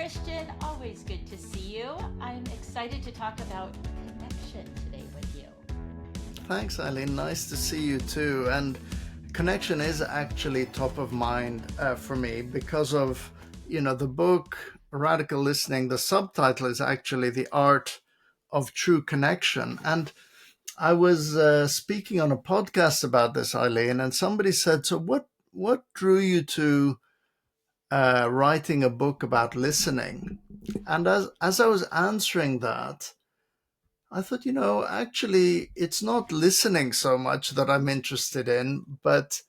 Christian. Always good to see you. I'm excited to talk about connection today with you. Thanks, Eileen. Nice to see you too. And connection is actually top of mind for me because of, the book Radical Listening. The subtitle is actually The Art of True Connection. And I was speaking on a podcast about this, Eileen, and somebody said, so what drew you to writing a book about listening? And as I was answering that, I thought, actually, it's not listening so much that I'm interested in, but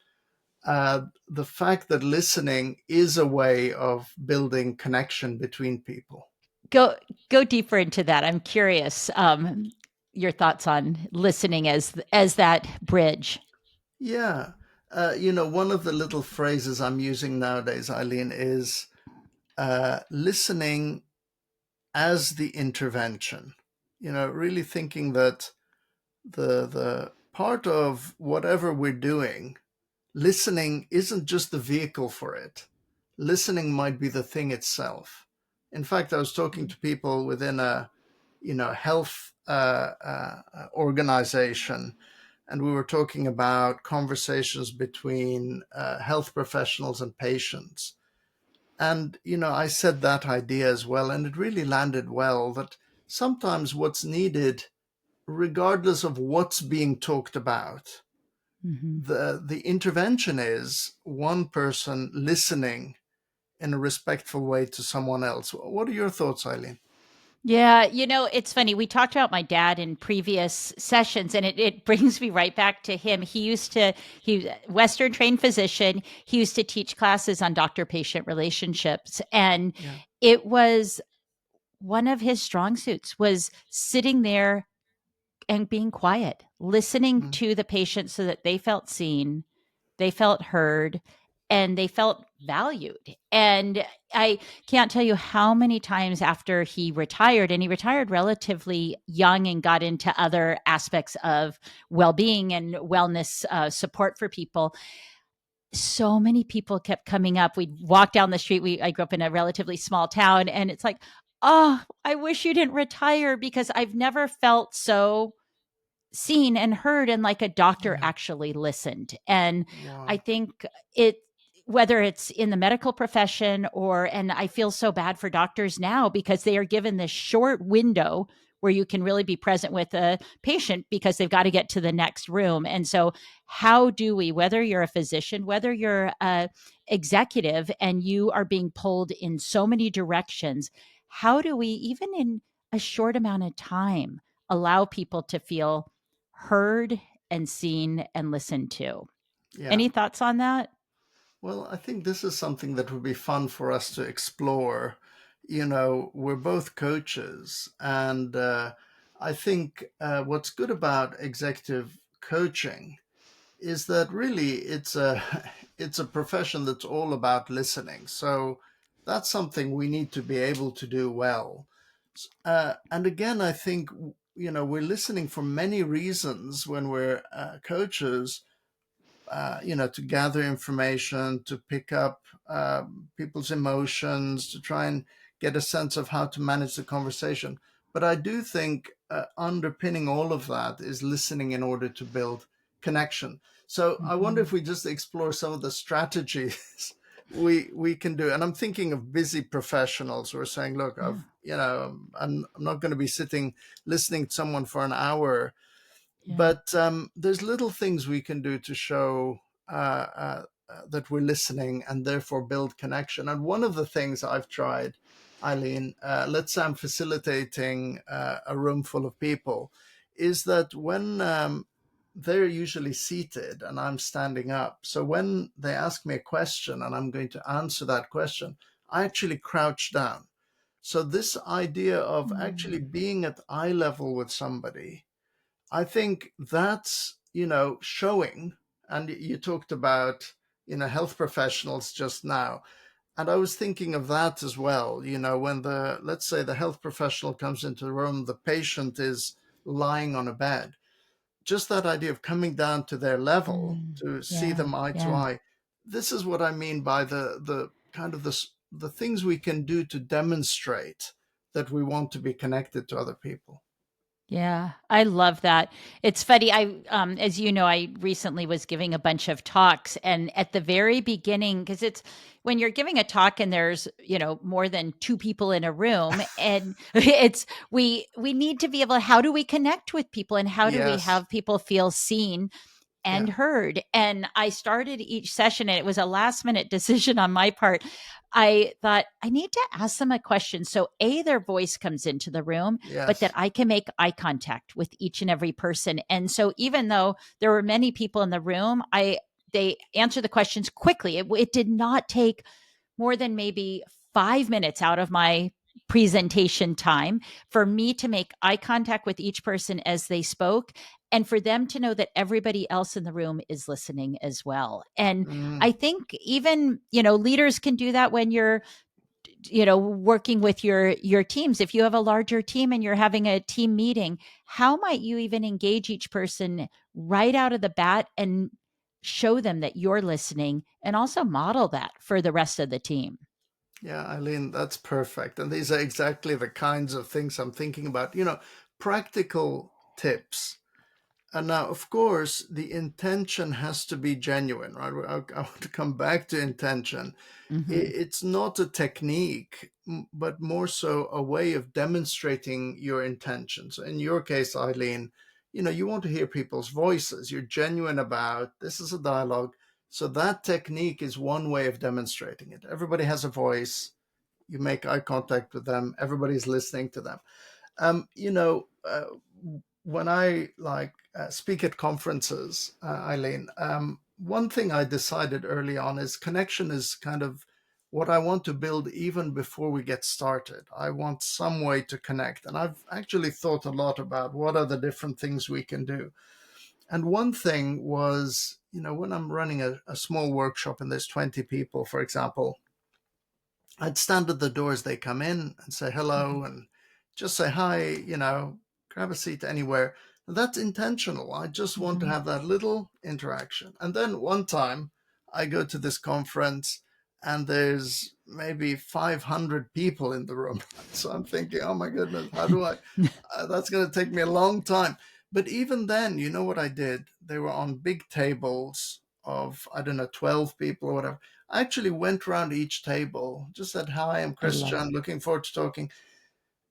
the fact that listening is a way of building connection between people. Go deeper into that. I'm curious. Your thoughts on listening as that bridge. Yeah. One of the little phrases I'm using nowadays, Eileen, is listening as the intervention. Really thinking that the part of whatever we're doing, listening isn't just the vehicle for it. Listening might be the thing itself. In fact, I was talking to people within a health organization, and we were talking about conversations between health professionals and patients. And I said that idea as well, and it really landed well. That sometimes what's needed, regardless of what's being talked about, Mm-hmm. the intervention is one person listening in a respectful way to someone else. What are your thoughts, Eileen? Yeah, it's funny. We talked about my dad in previous sessions, and it brings me right back to him. He was a Western trained physician. He used to teach classes on doctor patient relationships. And Yeah. it was one of his strong suits was sitting there and being quiet, listening Mm. to the patient so that they felt seen, they felt heard, and they felt valued. And I can't tell you how many times after he retired, and he retired relatively young and got into other aspects of well-being and wellness support for people. So many people kept coming up. We'd walk down the street. I grew up in a relatively small town, and it's like, oh, I wish you didn't retire because I've never felt so seen and heard and like a doctor Yeah. actually listened. And I Wow. think it whether it's in the medical profession and I feel so bad for doctors now because they are given this short window where you can really be present with a patient because they've got to get to the next room. And so how do we, whether you're a physician, whether you're a executive and you are being pulled in so many directions, how do we, even in a short amount of time, allow people to feel heard and seen and listened to? Yeah. Any thoughts on that? Well, I think this is something that would be fun for us to explore. We're both coaches, and I think what's good about executive coaching is that really it's a it's a profession that's all about listening. So that's something we need to be able to do well. And again, I think we're listening for many reasons when we're coaches. To gather information, to pick up people's emotions, to try and get a sense of how to manage the conversation. But I do think underpinning all of that is listening in order to build connection. So I wonder Mm-hmm. if we just explore some of the strategies we can do. And I'm thinking of busy professionals who are saying, look, Yeah. I'm not going to be sitting listening to someone for an hour, Yeah. but there's little things we can do to show that we're listening and therefore build connection. And one of the things I've tried, Eileen, let's say I'm facilitating a room full of people, is that when they're usually seated and I'm standing up. So when they ask me a question and I'm going to answer that question, I actually crouch down. So this idea of actually Mm. being at eye level with somebody, I think that's, showing. And you talked about, health professionals just now. And I was thinking of that as well. When let's say the health professional comes into the room, the patient is lying on a bed. Just that idea of coming down to their level Mm. to see Yeah. them eye to Yeah. eye. This is what I mean by the kind of this the things we can do to demonstrate that we want to be connected to other people. Yeah, I love that. It's funny. As you know, I recently was giving a bunch of talks, and at the very beginning, because it's when you're giving a talk and there's more than two people in a room, and we need to be able. How do we connect with people, and how do we Yes. have people feel seen and Yeah. heard? And I started each session, and it was a last minute decision on my part. I thought I need to ask them a question. So, their voice comes into the room, but that Yes. I can make eye contact with each and every person. And so, even though there were many people in the room, they answer the questions quickly. It did not take more than maybe 5 minutes out of my presentation time for me to make eye contact with each person as they spoke, and for them to know that everybody else in the room is listening as well. And I Mm. think even, leaders can do that when you're, working with your teams. If you have a larger team and you're having a team meeting, how might you even engage each person right out of the bat and show them that you're listening, and also model that for the rest of the team? Yeah, Eileen, that's perfect. And these are exactly the kinds of things I'm thinking about. Practical tips. And now, of course, the intention has to be genuine, right? I want to come back to intention. Hmm. It's not a technique, but more so a way of demonstrating your intentions. In your case, Eileen, you want to hear people's voices. You're genuine about this is a dialogue. So that technique is one way of demonstrating it. Everybody has a voice. You make eye contact with them. Everybody's listening to them. Um, you know, uh, when I speak at conferences, Eileen, one thing I decided early on is connection is kind of what I want to build even before we get started. I want some way to connect. And I've actually thought a lot about what are the different things we can do. And one thing was, when I'm running a small workshop and there's 20 people, for example, I'd stand at the door as they come in and say hello and just say hi, grab a seat anywhere. And that's intentional. I just want to Hmm. have that little interaction. And then one time I go to this conference and there's maybe 500 people in the room. So I'm thinking, oh my goodness, how do I? That's going to take me a long time. But even then, you know what I did? They were on big tables of, I don't know, 12 people or whatever. I actually went around each table, just said, hi, I'm I love Christian, looking forward to talking.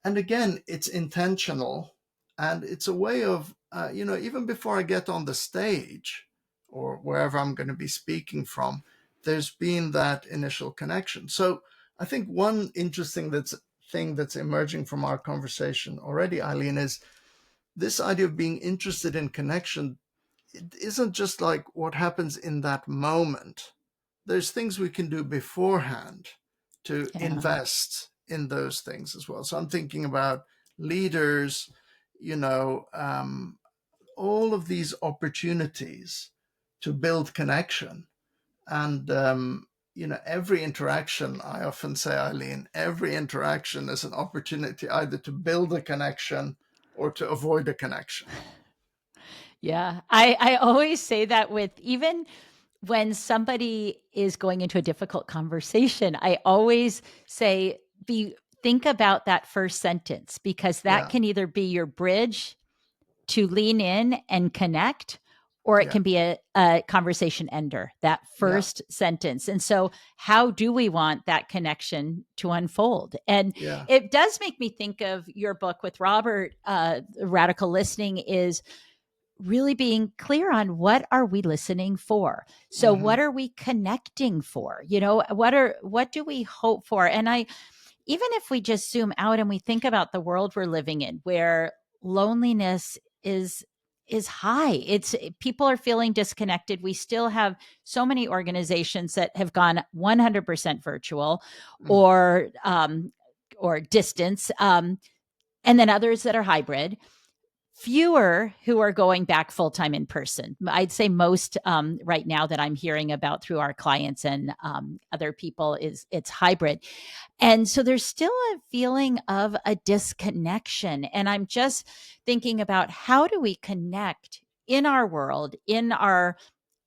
And again, it's intentional and it's a way of, even before I get on the stage or wherever I'm going to be speaking from, there's been that initial connection. So I think one interesting thing that's emerging from our conversation already, Eileen, is this idea of being interested in connection. It isn't just like what happens in that moment. There's things we can do beforehand to Yeah. invest in those things as well. So I'm thinking about leaders, you know, um, all of these opportunities to build connection. And, every interaction, I often say, Eileen, every interaction is an opportunity either to build a connection or to avoid a connection. Yeah. I always say that with even when somebody is going into a difficult conversation, I always say, be think about that first sentence, because that Yeah, can either be your bridge to lean in and connect, or it yeah, can be a conversation ender, that yeah, first sentence. And so, how do we want that connection to unfold? And yeah. it does make me think of your book with Robert, Radical Listening, is really being clear on what are we listening for. So Hmm. what are we connecting for? What do we hope for? And I, even if we just zoom out and we think about the world we're living in, where loneliness is high, it's people are feeling disconnected. We still have so many organizations that have gone 100% virtual, Mm. or distance, and then others that are hybrid, fewer who are going back full time in person. I'd say most, right now, that I'm hearing about through our clients and other people, is it's hybrid. And so there's still a feeling of a disconnection. And I'm just thinking about, how do we connect in our world, in our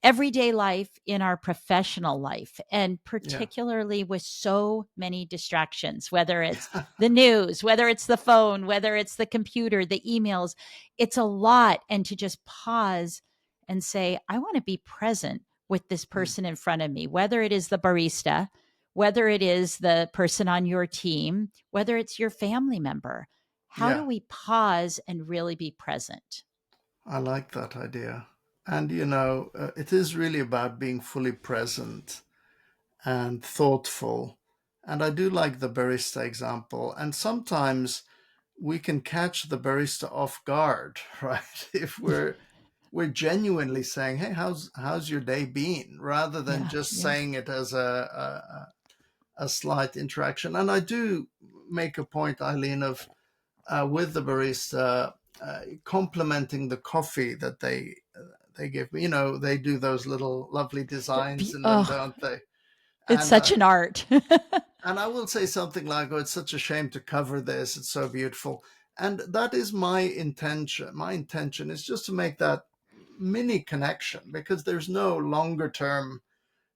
everyday life, in our professional life, and Yeah. particularly with so many distractions, whether it's the news, whether it's the phone, whether it's the computer, the emails. It's a lot. And to just pause and say, I want to be present with this Mm. person in front of me, whether it is the barista, whether it is the person on your team, whether it's your family member. How do Yeah. we pause and really be present? I like that idea. And, it is really about being fully present and thoughtful. And I do like the barista example. And sometimes we can catch the barista off guard, right? If we're genuinely saying, "Hey, how's your day been?" rather than Yeah, just yeah. saying it as a slight interaction. And I do make a point, Eileen, of with the barista complimenting the coffee that they give me. They do those little lovely designs in them, Oh, don't they? it's And such an art. I will say something like, "Oh, it's such a shame to cover this. It's so beautiful." And that is my intention. My intention is just to make that mini connection because there's no longer term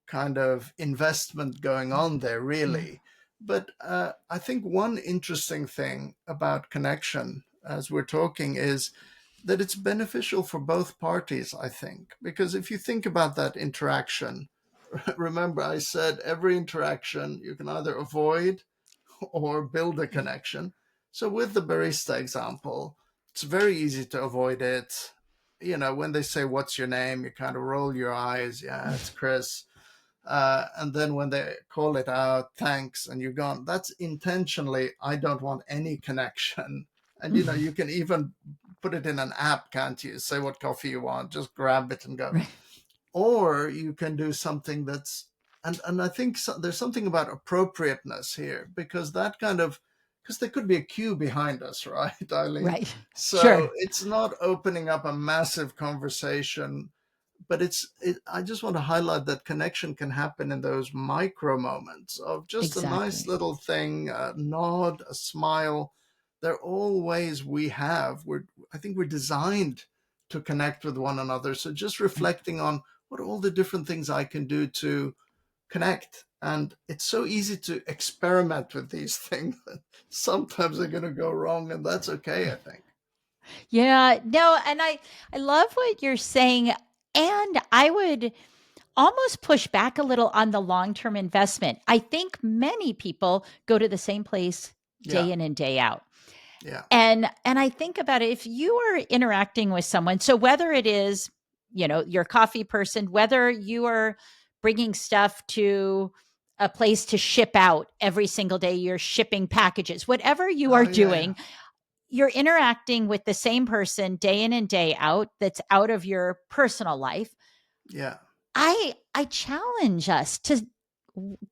kind of investment going on there, Yeah, really. But I think one interesting thing about connection, as we're talking, is that it's beneficial for both parties, I think. Because if you think about that interaction, remember I said every interaction you can either avoid or build a yeah. connection. So with the barista example, it's very easy to avoid it. When they say, "What's your name?" you kind of roll your eyes. Yeah, it's Chris. And then when they call it out, "Thanks," and you're gone. That's intentionally, I don't want any connection. And you can even put it in an app, can't you? Say what coffee you want, just grab it and go. Right. Or you can do something that's, and I think there's something about appropriateness here because that kind of, because there could be a queue behind us, right, Eileen? Right. So Sure. it's not opening up a massive conversation, but I just want to highlight that connection can happen in those micro moments of just a nice Exactly. little thing, a nod, a smile. They're all ways I think we're designed to connect with one another. So just Right. reflecting on what are all the different things I can do to connect. And it's so easy to experiment with these things. Sometimes they're going to go wrong, and that's okay, I think. Yeah. No, and I love what you're saying. And I would almost push back a little on the long-term investment. I think many people go to the same place Yeah, day in and day out. yeah, And I think about it, if you are interacting with someone, so whether it is, your coffee person, whether you are bringing stuff to a place to ship out every single day, you're shipping packages, whatever you are oh yeah, yeah, doing, you're interacting with the same person day in and day out that's out of your personal life. yeah, I challenge us to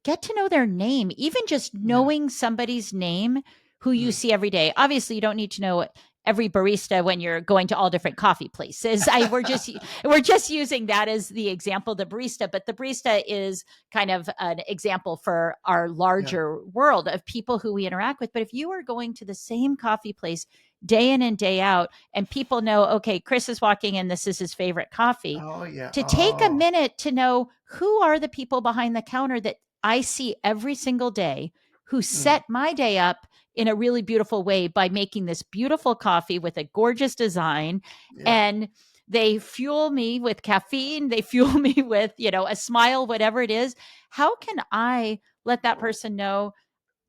get to know their name, even just yeah. knowing somebody's name who you Mm. see every day. Obviously, you don't need to know every barista when you're going to all different coffee places. We're just using that as the example, the barista, but the barista is kind of an example for our Yeah, larger world of people who we interact with. But if you are going to the same coffee place day in and day out, and people know, okay, Chris is walking in, this is his favorite coffee, oh yeah, to take a oh. minute to know who are the people behind the counter that I see every single day who Mm. set my day up in a really beautiful way by making this beautiful coffee with a gorgeous design. Yeah, And they fuel me with caffeine, they fuel me with, a smile, whatever it is. How can I let that person know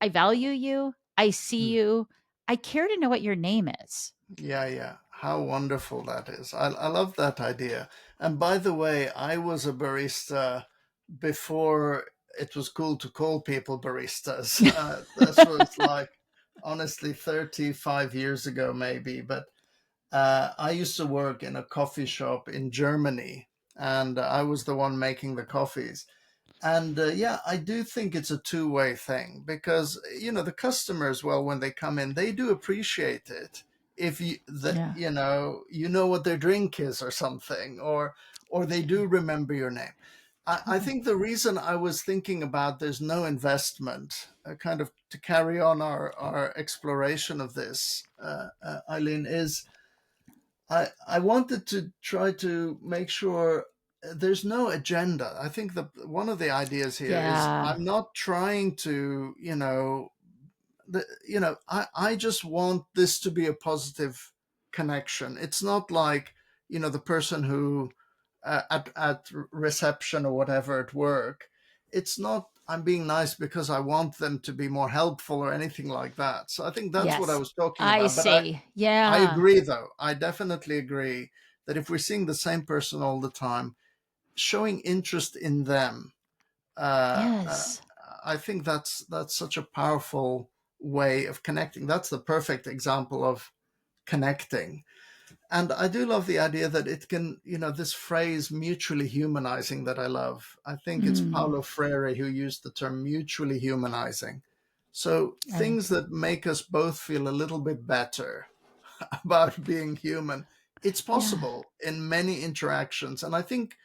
I value you, I see mm. you, I care to know what your name is? Yeah, yeah. How wonderful that is. I love that idea. And by the way, I was a barista before it was cool to call people baristas. This was like, honestly, 35 years ago, maybe. But I used to work in a coffee shop in Germany, and I was the one making the coffees. And yeah, I do think it's a two-way thing because the customers, well, when they come in, they do appreciate it if Yeah. you know what their drink is or something, or they do remember your name. I Totally. think the reason I was thinking about there's no investment, kind of to carry on our exploration of this, Eileen, is I wanted to try to make sure there's no agenda. I think the one of the ideas here is Yeah. I'm not trying to, I just want this to be a positive connection. It's not like, the person who at reception or whatever at work. It's not I'm being nice because I want them to be more helpful or anything like that. So I think that's what I Yes. was talking I about. But see. I Yeah. agree, though. I definitely agree that if we're seeing the same person all the time, showing interest in them, uh, uh, Yes. I think that's such a powerful way of connecting. That's the perfect example of connecting. And I do love the idea that it can, this phrase mutually humanizing that I love. I think it's Mm, Paulo Freire who used the term mutually humanizing. So I things that make us both feel a little bit better about being human, it's yeah. possible in many interactions. And I think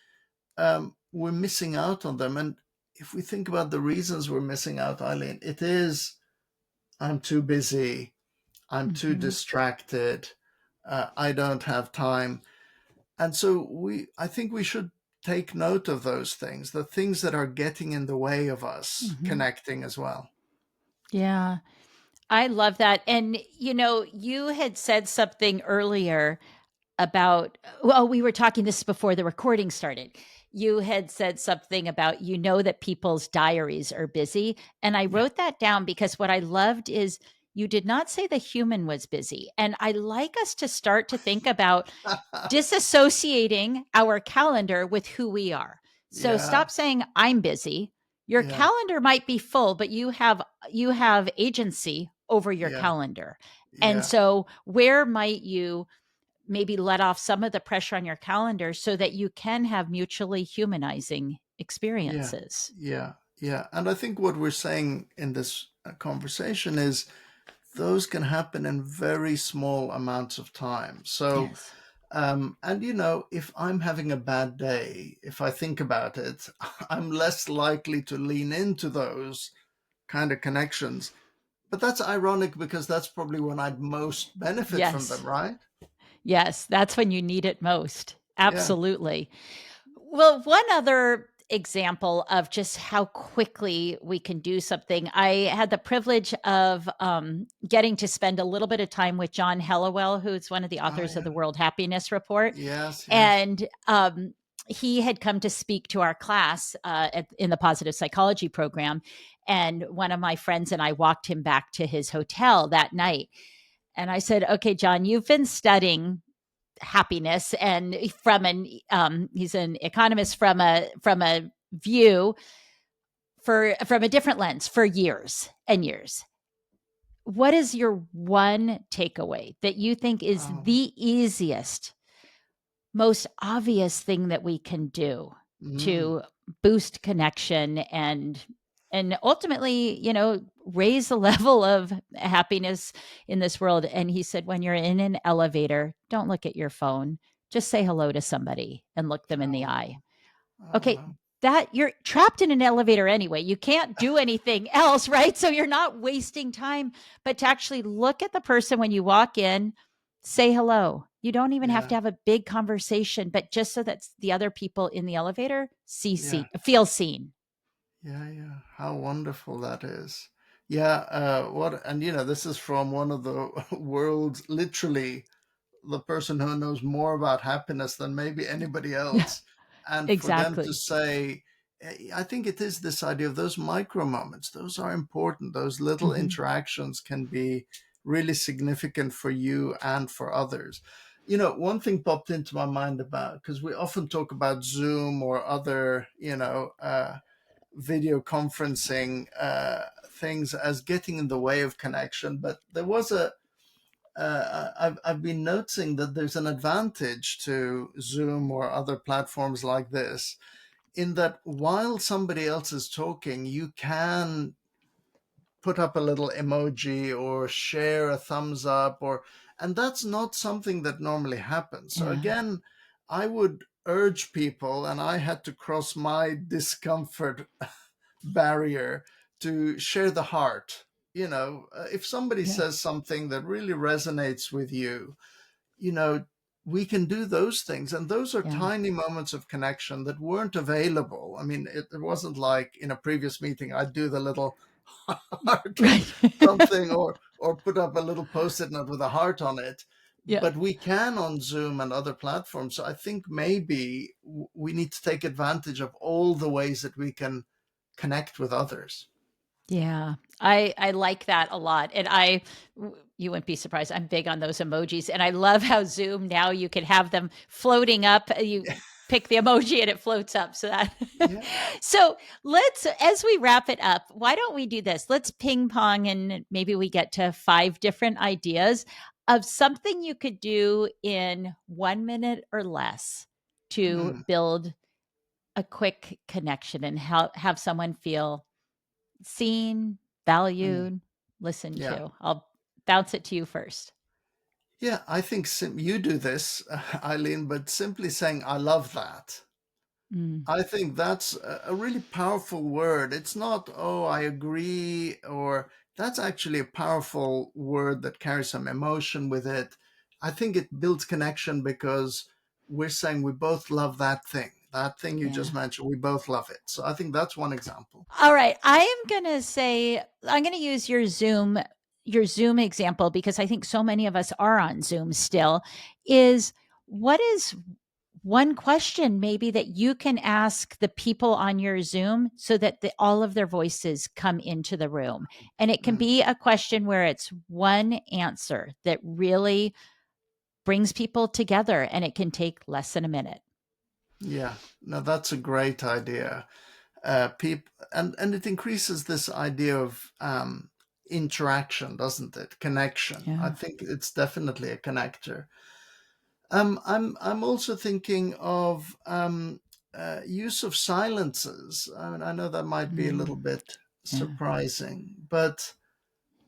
we're missing out on them. And if we think about the reasons we're missing out, Eileen, it is I'm too busy, I'm too Mhm. distracted, I don't have time. And so I think we should take note of those things, the things that are getting in the way of us Mhm. connecting as well. Yeah. I love that. And, you had said something earlier about, well, we were talking this before the recording started. You had said something about, that people's diaries are busy. And I Yeah. wrote that down because what I loved is you did not say the human was busy. And I like us to start to think about disassociating our calendar with who we are. So Yeah. stop saying I'm busy. Your Yeah. calendar might be full, but you have agency over your Yeah. calendar. And Yeah. so where might you maybe let off some of the pressure on your calendar so that you can have mutually humanizing Yeah. experiences? Yeah. Yeah. And I think what we're saying in this conversation is those can happen in very small amounts of time. So, Yes. and if I'm having a bad day, if I think about it, I'm less likely to lean into those kind of connections. But that's ironic because that's probably when I'd most benefit from them, Yes. right? Yes, that's when you need it most. Yeah. Absolutely. Well, one other example of just how quickly we can do something. I had the privilege of getting to spend a little bit of time with John Hellawell, who's one of the Oh, authors of yeah. the World Happiness Report. Yes, yes. And he had come to speak to our class in the positive psychology program. And one of my friends and I walked him back to his hotel that night. And I said, "Okay, John, you've been studying happiness, and he's an economist from a view from a different lens for years and years. What is your one takeaway that you think is Oh, the easiest, most obvious thing that we can do mm, to boost connection and ultimately, raise the level of happiness in this world?" And he said, when you're in an elevator, don't look at your phone. Just say hello to somebody and look them in the oh, eye. oh, Okay, wow. that you're trapped in an elevator anyway. You can't do anything else, right? So you're not wasting time, but to actually look at the person when you walk in, say hello. You don't even have Yeah, to have a big conversation, but just so that the other people in the elevator yeah, feel seen. yeah, yeah. How wonderful that is. Yeah, and this is from one of the world's literally the person who knows more about happiness than maybe anybody Yeah, else. And for them to exactly. say, I think it is this idea of those micro moments. Those are important. Those little Hmm. interactions can be really significant for you and for others. One thing popped into my mind about, because we often talk about Zoom or other, video conferencing things as getting in the way of connection. But there was I've been noticing that there's an advantage to Zoom or other platforms like this in that while somebody else is talking, you can put up a little emoji or share a thumbs up and that's not something that normally happens. So Yeah. again, I would urge people, and I had to cross my discomfort barrier to share the heart. If somebody Yeah. says something that really resonates with you, you know, we can do those things. And those are Yeah. tiny moments of connection that weren't available. I mean, it wasn't like in a previous meeting, I'd do the little heart or Right. something, or put up a little post-it note with a heart on it. Yeah. But we can on Zoom and other platforms. So I think maybe we need to take advantage of all the ways that we can connect with others. Yeah, I like that a lot, and you wouldn't be surprised, I'm big on those emojis, and I love how Zoom now you can have them floating up, you pick the emoji and it floats up, so that Yeah. so let's as we wrap it up, why don't we do this? Let's ping pong and maybe we get to 5 different ideas of something you could do in 1 minute or less to Mm, build a quick connection and have someone feel seen, mm, valued, listened yeah. to. I'll bounce it to you first. Yeah, I think you do this, Eileen, but simply saying, I love that. Mm, I think that's a really powerful word. It's not, oh, I agree, or that's actually a powerful word that carries some emotion with it. I think it builds connection because we're saying we both love that thing. That thing you just yeah. mentioned, we both love it. So I think that's one example. All right. I am going to say, I'm going to use your Zoom example because I think so many of us are on Zoom still. Is what is one question maybe that you can ask the people on your Zoom so that all of their voices come into the room? And it can Mm, be a question where it's one answer that really brings people together and it can take less than a minute. yeah, no, that's a great idea. People, and it increases this idea of interaction, doesn't it? Connection. I Yeah. think it's definitely a connector. I'm also thinking of use of silences. I mean, I know that might be a little Mm, bit yeah. surprising, but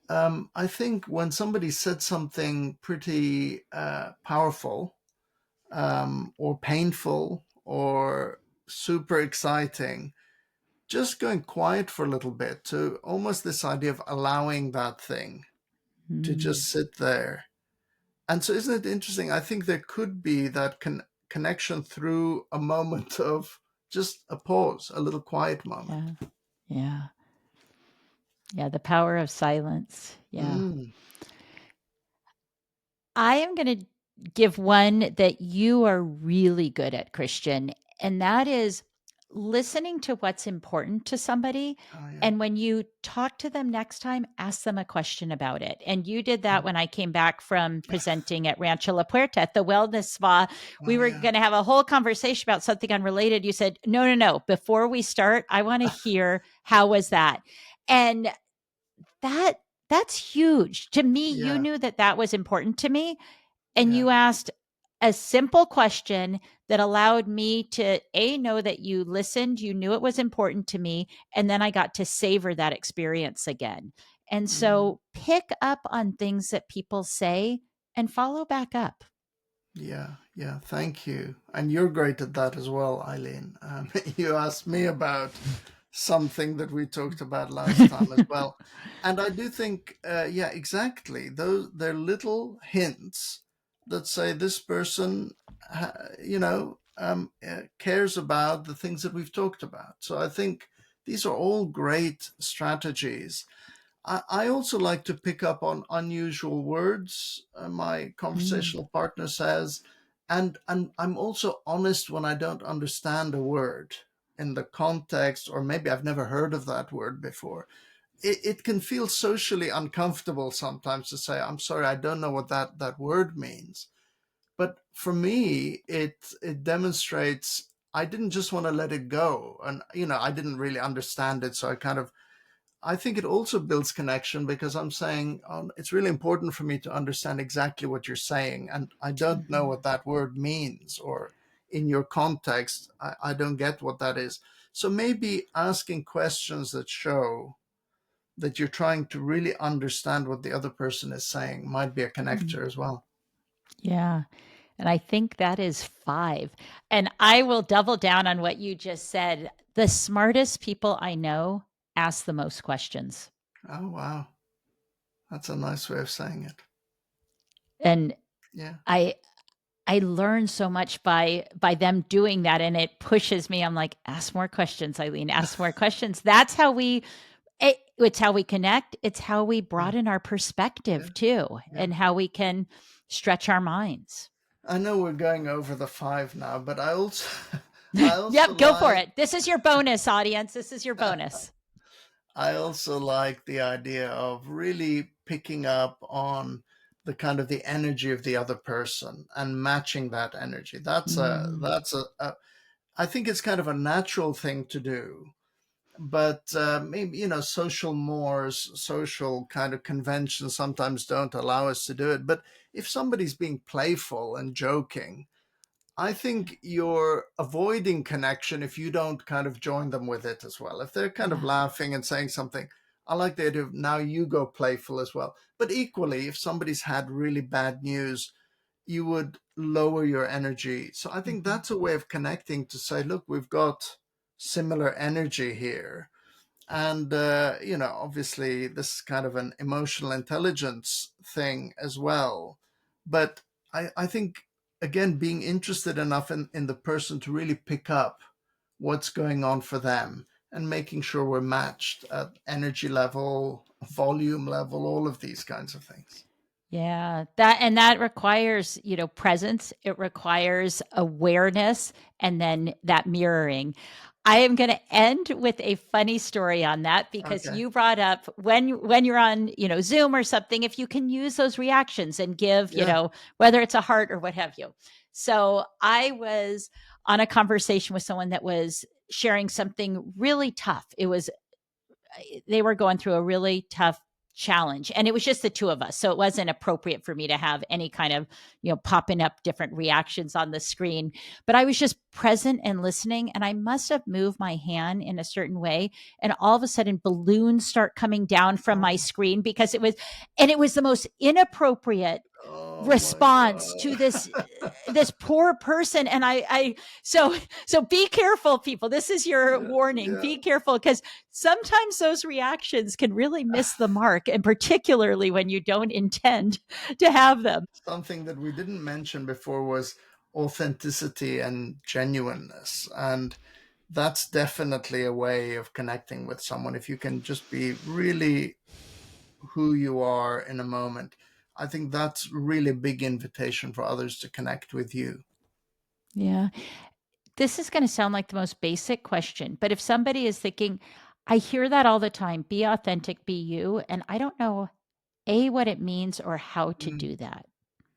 I think when somebody said something pretty powerful, or painful, or super exciting, just going quiet for a little bit, to almost this idea of allowing that thing to Mm, just sit there. And so, isn't it interesting? I think there could be that connection through a moment of just a pause, a little quiet moment. yeah. Yeah. Yeah. The power of silence. Yeah. Mm. I am going to give one that you are really good at, Christian, and that is listening to what's important to somebody. Oh, yeah. And when you talk to them next time, ask them a question about it. And you did that Mm. when I came back from presenting at Rancho La Puerta at the wellness spa. We Oh, were yeah. going to have a whole conversation about something unrelated. You said, no, no, no. Before we start, I want to hear how was that? And that that's huge. To me, you Yeah. knew that that was important to me and Yeah. you asked a simple question that allowed me to a know that you listened, you knew it was important to me, and then I got to savor that experience again. And Mm. so pick up on things that people say and follow back up. Yeah. Yeah. Thank you. And you're great at that as well, Eileen. You asked me about something that we talked about last time as well. And I do think, yeah, exactly. Those they're little hints that say this person, cares about the things that we've talked about. So I think these are all great strategies. I also like to pick up on unusual words. My Mm, conversational partner says, and I'm also honest when I don't understand a word in the context, or maybe I've never heard of that word before. It can feel socially uncomfortable sometimes to say, I'm sorry, I don't know what that word means. But for me, it demonstrates I didn't just want to let it go. And, I didn't really understand it. So I think it also builds connection because I'm saying, it's really important for me to understand exactly what you're saying. And I don't know mhm, what that word means, or in your context, I don't get what that is. So maybe asking questions that show that you're trying to really understand what the other person is saying might be a mm. connector as well. Yeah. And I think that is 5. And I will double down on what you just said. The smartest people I know ask the most questions. Oh, wow. That's a nice way of saying it. And Yeah. I I learn so much by them doing that, and it pushes me. I'm like, ask more questions, Eileen. Ask more questions. That's how it's how we connect. It's how we Yeah, broaden our yeah, perspective too, yeah. and how we can stretch our minds. I know we're going over the 5 now, but I also I also Yep, go for like it. This is your bonus, audience. This is your bonus. I also like the idea of really picking up on the kind of the energy of the other person and matching that energy. Mm, I think it's kind of a natural thing to do, but maybe social mores, social kind of conventions sometimes don't allow us to do it. But if somebody's being playful and joking, I think you're avoiding connection if you don't kind of join them with it as well. If they're kind of yeah. laughing and saying something, I like the idea of now you go playful as well. But equally, if somebody's had really bad news, you would lower your energy. So I think Mm-hmm. that's a way of connecting to say, look, we've got similar energy here. And, obviously, this is kind of an emotional intelligence thing as well. But I think, again, being interested enough in the person to really pick up what's going on for them and making sure we're matched at energy level, volume level, all of these kinds of things. Yeah, that requires, presence. It requires awareness and then that mirroring. I am going to end with a funny story on that because Okay. you brought up when you're on, Zoom or something, if you can use those reactions and give, Yeah. whether it's a heart or what have you. So I was on a conversation with someone that was sharing something really tough. It was they were going through a really tough challenge and it was just the two of us, so it wasn't appropriate for me to have any kind of popping up different reactions on the screen, but I was just present and listening, and I must have moved my hand in a certain way, and all of a sudden balloons start coming down from my Oh, screen because it was the most inappropriate oh my response to this poor person. And I so be careful, people. This is your God. warning. Yeah, Be careful, because sometimes those reactions can really miss the mark, and particularly when you don't intend to have them. something that we didn't mention before was authenticity and genuineness. And that's definitely a way of connecting with someone. If you can just be really who you are in a moment, I think that's really a big invitation for others to connect with you. Yeah, this is going to sound like the most basic question, but if somebody is thinking, I hear that all the time, be authentic, be you, and I don't know what it means or how to Mm, do that.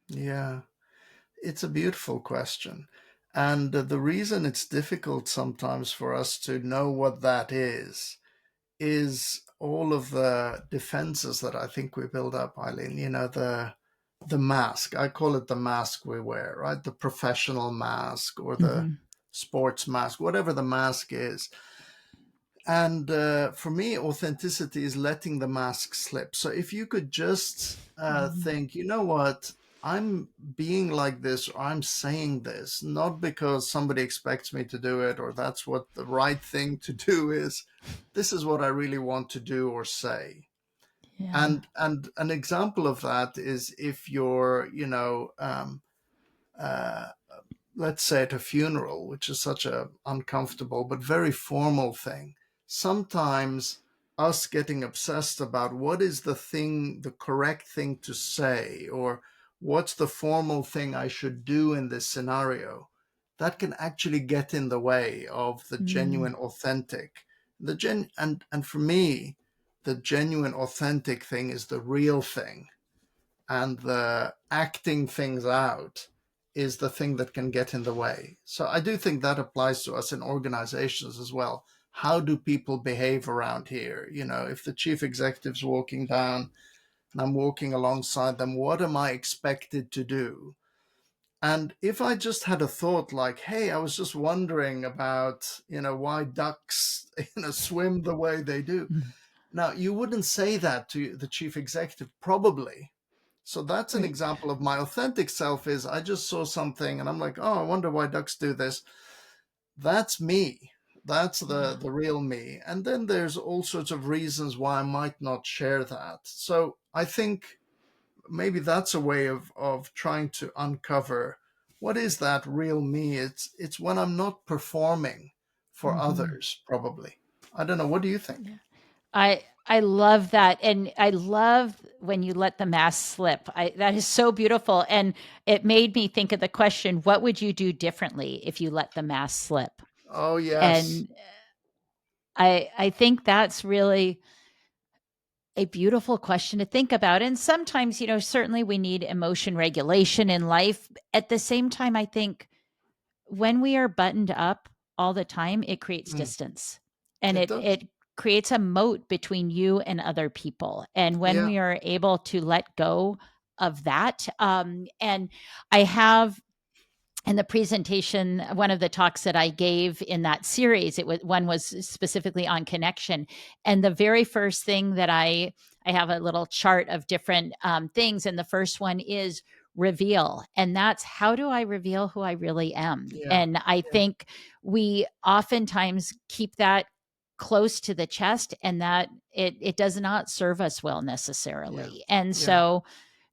yeah, it's a beautiful question. And the reason it's difficult sometimes for us to know what that is all of the defenses that I think we build up, Eileen. The mask. I call it the mask we wear, right? The professional mask or the Hmm. sports mask, whatever the mask is. And for me, authenticity is letting the mask slip. So if you could just Hmm. think, you know what, I'm being like this or I'm saying this, not because somebody expects me to do it or that's what the right thing to do is. This is what I really want to do or say. Yeah. And an example of that is if you're, uh, let's say at a funeral, which is such a uncomfortable but very formal thing, sometimes us getting obsessed about what is the thing, the correct thing to say, or what's the formal thing I should do in this scenario, that can actually get in the way of the Mm. genuine, authentic. And for me, the genuine, authentic thing is the real thing, and the acting things out is the thing that can get in the way. So I do think that applies to us in organizations as well. How do people behave around here? If the chief executive's walking down and I'm walking alongside them, what am I expected to do? And if I just had a thought like, hey, I was just wondering about, why ducks, swim the way they do. Mm. Now, you wouldn't say that to the chief executive, probably. So that's an Right. example of my authentic self is I just saw something and I'm like, oh, I wonder why ducks do this. That's me. That's Yeah. the real me. And then there's all sorts of reasons why I might not share that. So I think maybe that's a way of trying to uncover what is that real me? It's when I'm not performing for Mhm. others, probably. I don't know. What do you think? Yeah. I love that, and I love when you let the mask slip. I That is so beautiful, and it made me think of the question, what would you do differently if you let the mask slip? Oh, yes. And I think that's really a beautiful question to think about. And sometimes, certainly we need emotion regulation in life. At the same time, I think when we are buttoned up all the time, it creates Mm, distance, and it does. it creates a moat between you and other people. And when Yeah. we are able to let go of that, and I have in the presentation, one of the talks that I gave in that series, one was specifically on connection. And the very first thing that I have a little chart of different things, and the first one is reveal, and that's how do I reveal who I really am. Yeah. And I Yeah. think we oftentimes keep that close to the chest, and that it does not serve us well Yeah. necessarily. And Yeah. so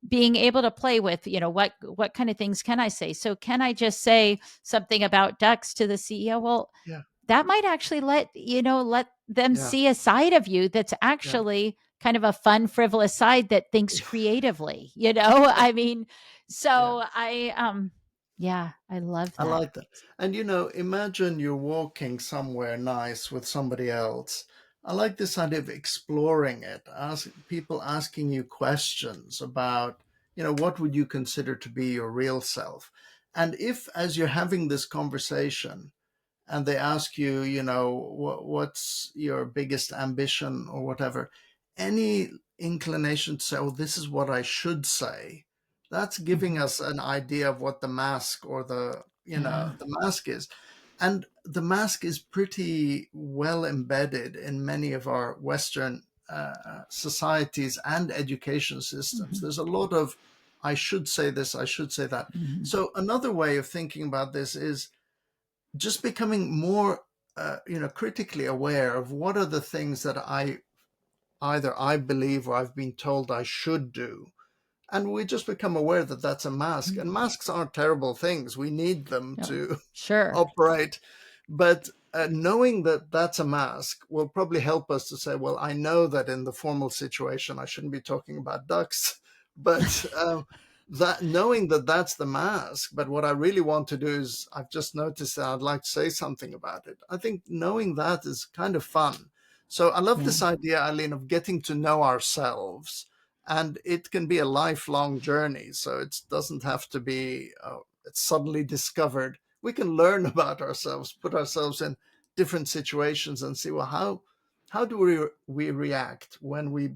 being able to play with, what kind of things can I say? So can I just say something about ducks to the CEO? Well, Yeah. that might actually let them Yeah. see a side of you that's Yeah. actually kind of a fun, frivolous side that thinks creatively, I mean, Yeah. so yeah, I love I that. like that. And imagine you're walking somewhere nice with somebody else. I like this idea of exploring it. People asking you questions about, what would you consider to be your real self? And if, as you're having this conversation, and they ask you, what's your biggest ambition or whatever, any inclination to say, oh, this is what I should say, that's giving Hmm. us an idea of what the mask or Yeah. the mask is. And the mask is pretty well embedded in many of our Western societies and education systems. Hmm. There's a lot of, I should say this, I should say that. Hmm. So another way of thinking about this is just becoming more critically aware of what are the things that I believe or I've been told I should do, and we just become aware that that's a mask, and masks aren't terrible things. We need them No, to sure. operate. But knowing that that's a mask will probably help us to say, well, I know that in the formal situation I shouldn't be talking about ducks, but that knowing that that's the mask. But what I really want to do is, I've just noticed that I'd like to say something about it. I think knowing that is kind of fun. So I love Yeah. this idea, Eileen, of getting to know ourselves, and it can be a lifelong journey. So it doesn't have to be it's suddenly discovered. We can learn about ourselves, put ourselves in different situations, and see, well, how do we react when we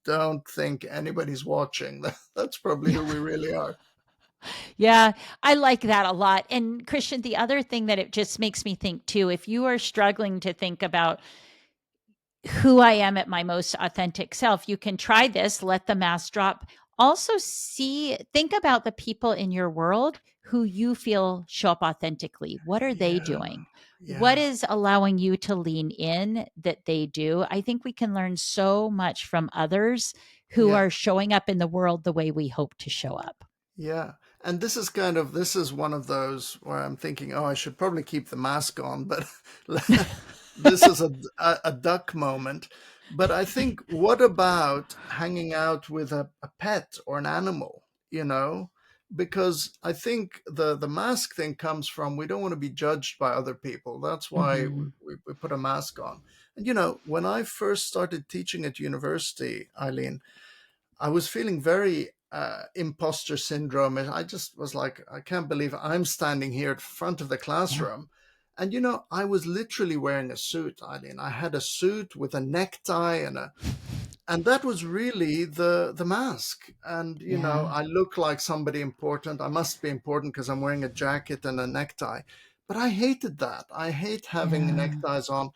don't think anybody's watching? That's probably who we really are. Yeah, I like that a lot. And Christian, the other thing that it just makes me think too, if you are struggling to think about who I am at my most authentic self, you can try this, let the mask drop. Also, think about the people in your world who you feel show up authentically. What are they Yeah, doing? What yeah, is allowing you to lean in that they do? I think we can learn so much from others who yeah. are showing up in the world the way we hope to show up. Yeah. And this is one of those where I'm thinking, oh, I should probably keep the mask on, but this is a duck moment. But I think, what about hanging out with a pet or an animal, you know? Because I think the mask thing comes from, we don't want to be judged by other people. That's why Hmm. we put a mask on. And, when I first started teaching at university, Eileen, I was feeling very imposter syndrome. And I just was like, I can't believe I'm standing here at front of the Yeah. classroom. And, I was literally wearing a suit, Eileen. I had a suit with a necktie and that was really the mask. And, Yeah. I look like somebody important. I must be important because I'm wearing a jacket and a necktie. But I hated that. I hate having Yeah. neckties on.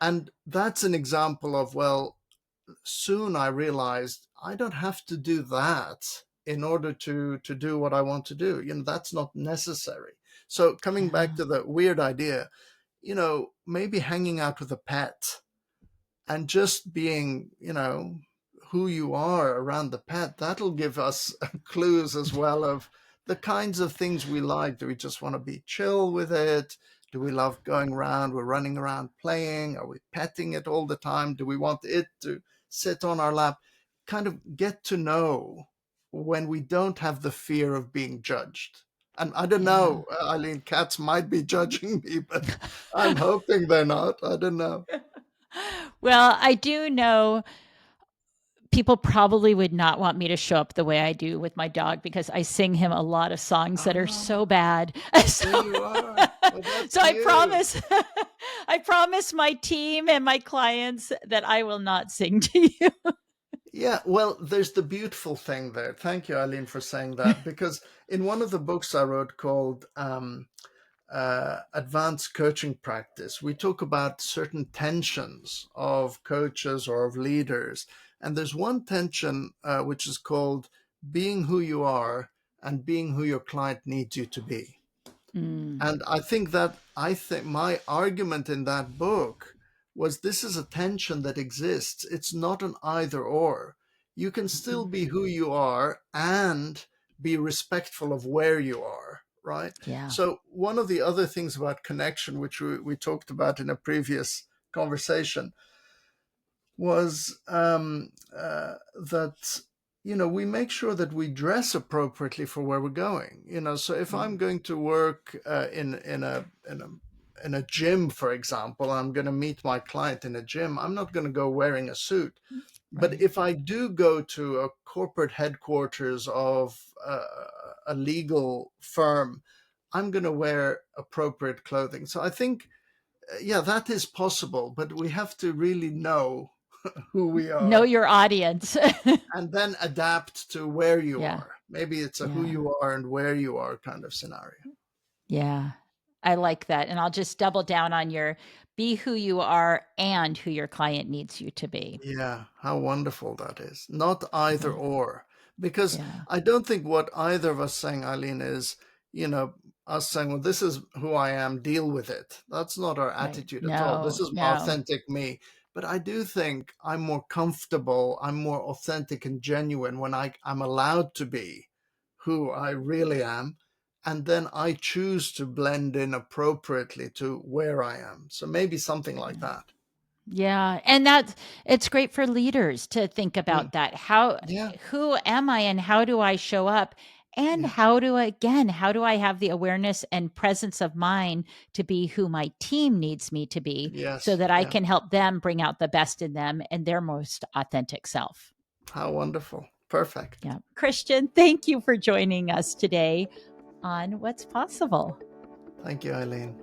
And that's an example of, well, soon I realized I don't have to do that in order to do what I want to do. That's not necessary. So coming back Yeah. to the weird idea, maybe hanging out with a pet and just being, who you are around the pet, that'll give us clues as well of the kinds of things we like. Do we just want to be chill with it? Do we love going around? We're running around playing. Are we petting it all the time? Do we want it to sit on our lap? Kind of get to know when we don't have the fear of being judged. And I don't Yeah. know, Eileen, cats might be judging me, but I'm hoping they're not. I don't know. Well, I do know people probably would not want me to show up the way I do with my dog because I sing him a lot of songs that are so Ah, bad. there So, you are. Well, that's so I you. promise, I promise my team and my clients that I will not sing to you. Yeah, well, there's the beautiful thing there. Thank you, Eileen, for saying that. Because in one of the books I wrote called Advanced Coaching Practice, we talk about certain tensions of coaches or of leaders. And there's one tension which is called being who you are and being who your client needs you to be. Mm, And I think my argument in that book was this is a tension that exists. It's not an either or. You can still mhm. be who you are and be respectful of where you are, right? Yeah. So, one of the other things about connection, which we talked about in a previous conversation, was that we make sure that we dress appropriately for where we're going. So if I'm Mm, going to work in a gym, for example, I'm going to meet my client in a gym, I'm not going to go wearing a suit. But right. if I do go to a corporate headquarters of a legal firm, I'm going to wear appropriate clothing. So I think, yeah, that is possible, but we have to really know who we Know are your audience. and then adapt to where you Yeah. are. Maybe it's a who Yeah. you are and where you are kind of scenario. Yeah. I like that. And I'll just double down on your be who you are and who your client needs you to be. Yeah, how wonderful that is. Not either Yeah. or. Because Yeah. I don't think what either of us saying, Eileen, is, you know, us saying, well, this is who I am, deal with it. That's not our Right. attitude at all. This No, is no. authentic me. But I do think I'm more comfortable, I'm more authentic and genuine when I'm allowed to be who I really am. And then I choose to blend in appropriately to where I am. So maybe something like Yeah. that. Yeah, and that's it's great for leaders to think Mm, about that. How yeah, who am I and how do I show up? And yeah, how do I have the awareness and presence of mind to be who my team needs me to be so yes, that I yeah. can help them bring out the best in them and their most authentic self. How wonderful. Perfect. Yeah. Christian, thank you for joining us today on What's Possible. Thank you, Eileen.